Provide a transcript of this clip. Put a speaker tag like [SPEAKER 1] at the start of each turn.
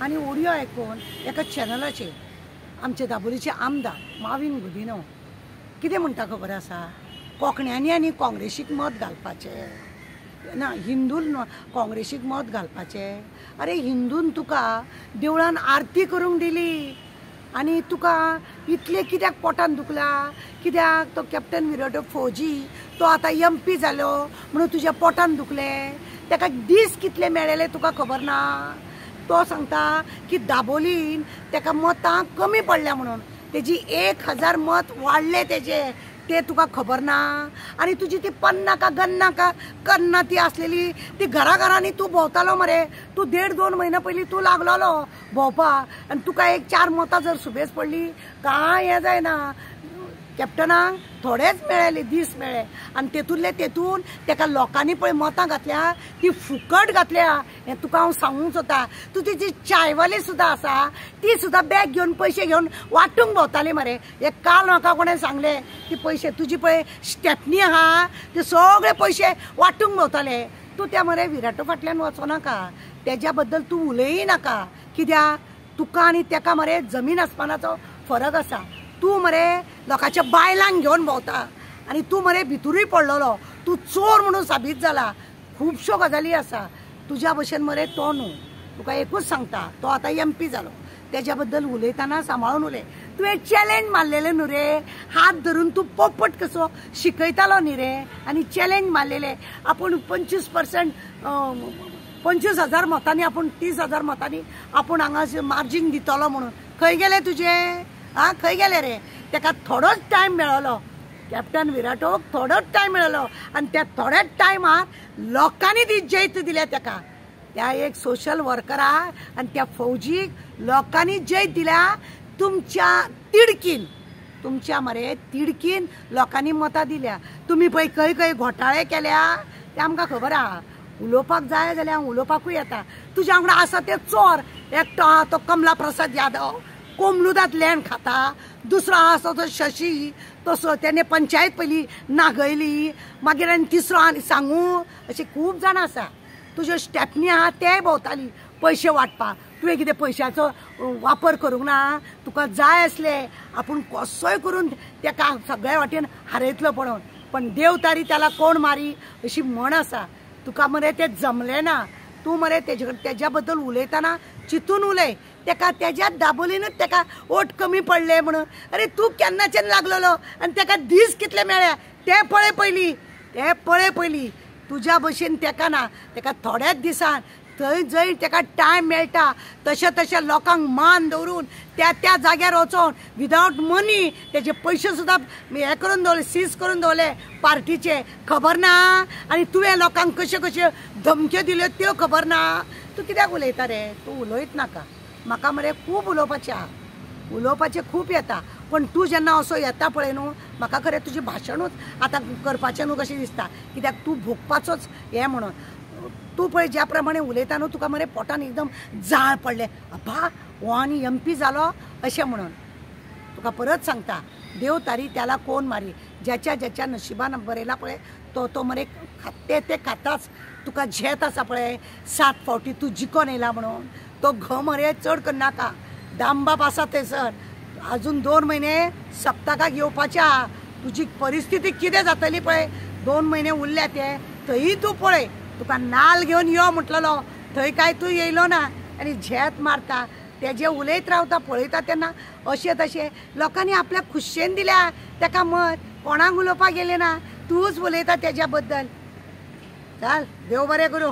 [SPEAKER 1] आनी ऑडियो आयकून एका चॅनलाचेर आमचे दाबोलीचे आमदार माविन गुदिन्हो कितें म्हणटा खबर आसा, कोंकण्यांनी आनी काँग्रेसीक मत घालपाचें ना, हिंदून काँग्रेसीक मत घालपाचें। अरे हिंदून तुका देवळान आरती करूंक दिली आनी तुका इतले कित्याक पोटान दुखला? कित्याक तो कॅप्टन विराट फौजी तो आतां MP जालो म्हणून तुज्या पोटान दुखलें? ताका दीस कितले मेळ्ळेले तुका खबर ना? तो सांगता की दाबोलीन ताका मतां कमी पडल्या म्हणून, तेजी 1000 मत वाडले तेजे, ते तुका खबर ना? आनी तुजी ती पन्ना का गन्ना का कन्ना ती आसलेली ती घराघरांनी तूं भोंवतालो मरे, तूं 1.5-2 म्हयने पयलीं तूं लागलोलो भोंवपाक आनी तुका एक 4 मतां जर सुबेज पडली कांय हें जायना। कॅप्टनाक थोडेच मेळ्ळे दीस मेळ्ळे आनी तेतूंतले तेतून ताका लोकांनी पळय मतां घातल्या ती फुकट घातल्या, हें तुका हांव सांगूंक सोदता। तूं तिची चायवाली सुद्दां आसा ती सुद्दां बॅग घेवन पयशे घेवन वांटूंक भोंवताली मरे। हे काल म्हाका कोणें सांगलें की पयशे तुजी पळय स्टेपनी आहा ते सगळे पयशे वांटूंक भोंवताले। तूं त्या मरे विराटो फाटल्यान वचोनाका, तेज्या बद्दल तूं उलयी नाका। कित्याक तुका आनी ताका मरे जमीन आसमानाचो फरक आसा। तूं मरे लोकांच्या बायलांक घेवन भोंवता आनी तूं मरे भितरूय पडलोलो, तूं चोर म्हणून साबीत जाला। खुबश्यो गजाली आसा तुज्या भशेन मरे तो न्हू। तुका एकूच सांगता, तो आतां MP जालो, तेज्या बद्दल उलयतना सांबाळून उलय। तुवें चॅलेंज मारलेलें न्हू रे, हात धरून तूं पोपट कसो शिकयतालो न्ही रे, आनी चॅलेंज मारलेले आपूण 25% 25,000 मतांनी आपूण 30,000 मतांनी आपूण हांगा मार्जीन दितलो म्हणून। खंय गेले तुजे? खंय गेले रे? ताका थोडोच टायम मेळ्ळो, कॅप्टन विराटोक थोडोच टायम मेळ्ळो आनी त्या थोड्याच टायमार लोकांनी ती जैत दिल्या ताका। त्या एक सोशल वर्कराक आनी त्या फौजीक लोकांनी जैत दिल्या तुमच्या तिडकीन, तुमच्या मरे तिडकीन लोकांनी मतां दिल्या। तुमी पळय खंय खंय घोटाळे केल्या ते आमकां खबर आहा। उलोवपाक जाय जाल्यार हांव उलोवपाकूय येता। तुज्या वांगडा आसा ते चोर, एकटो आहा तो कमला प्रसाद यादव कोमलुदात लँड खाता, दुसरो आसा तो शशी, तसो त्याने पंचायत पयली नागयली, मागीर आनी तिसरो आनी सांगू, अशे खूब जाणां आसा। तुज्यो स्टेपनी आहा ते भोंवताली पयशे वाटपाक। तुवें कितें पयशाचो वापर करूंक ना? तुका जाय आसले आपूण कसोय करून ताका सगळ्या वाटेन हारयतलो पळोवन, पण देव तारी त्याला कोण मारी अशी म्हण आसा। तुका मरे ते जमलें ना। तूं मरे तेज्या बद्दल उलयतना चिंतून उलय। ताका तेज्या दाबोलीनूच ताका वोट कमी पडले म्हणून। अरे तूं केन्नाच्यान लागलेलो आनी ताका दीस कितले मेळ्ळे ते पळय पयलीं, ते पळय पयलीं। तुज्या भशेन ताका ना, ताका थोड्याच दिसान थंय जंय ताका टायम मेळटा तशें तशें लोकांक मान दवरून त्या जाग्यार वचोन विदावट मनी तेजे पयशे सुद्दां हें करून दवरले, सीज करून दवरले पार्टीचे, खबर ना? आनी तुवें लोकांक कशे कशे धमक्यो दिल्यो त्यो खबर ना? तूं कित्याक उलयता रे? तूं उलयत नाका। म्हाका मरे खूब उलोवपाचें आहा, उलोवपाचें खूब येता, पण तूं जेन्ना असो येता पळय न्हू, म्हाका खरें तुजें भाशणूच आतां करपाचें न्हू कशें दिसता। कित्याक तूं भोगपाचोच हें म्हणून। तूं पळय ज्या प्रमाणे उलयता न्हू तुका मरे पोटान एकदम जाळ पडले, अब्बा हो आनी MP जालो अशें म्हणून। तुका परत सांगता, देव तारी त्याला कोण मारी। ज्याच्या नशिबान बरयला पळय तो मरे ते खाताच। तुका झेत आसा पळय 7 फावटी तूं जिखोन येयला म्हणून, तो मरे चड करनाका। दामबाब आसा थंयसर, अजून 2 म्हयने सप्तकाक येवपाचे आहा। तुजी परिस्थिती कितें जातली पळय, 2 म्हयने उरल्या ते, थंय तूं पळय तुका नाल घेवन यो म्हटलेलो, थंय काय तूं येयलो ना आनी झेत मारता। तेजे उलयत रावता पळयता तेन्ना अशें तशें लोकांनी आपल्या खुशेन दिल्या ताका मत, कोणाक उलोवपाक गेले ना, तूंच उलयता तेज्या बद्दल। चल देव बरें करूं।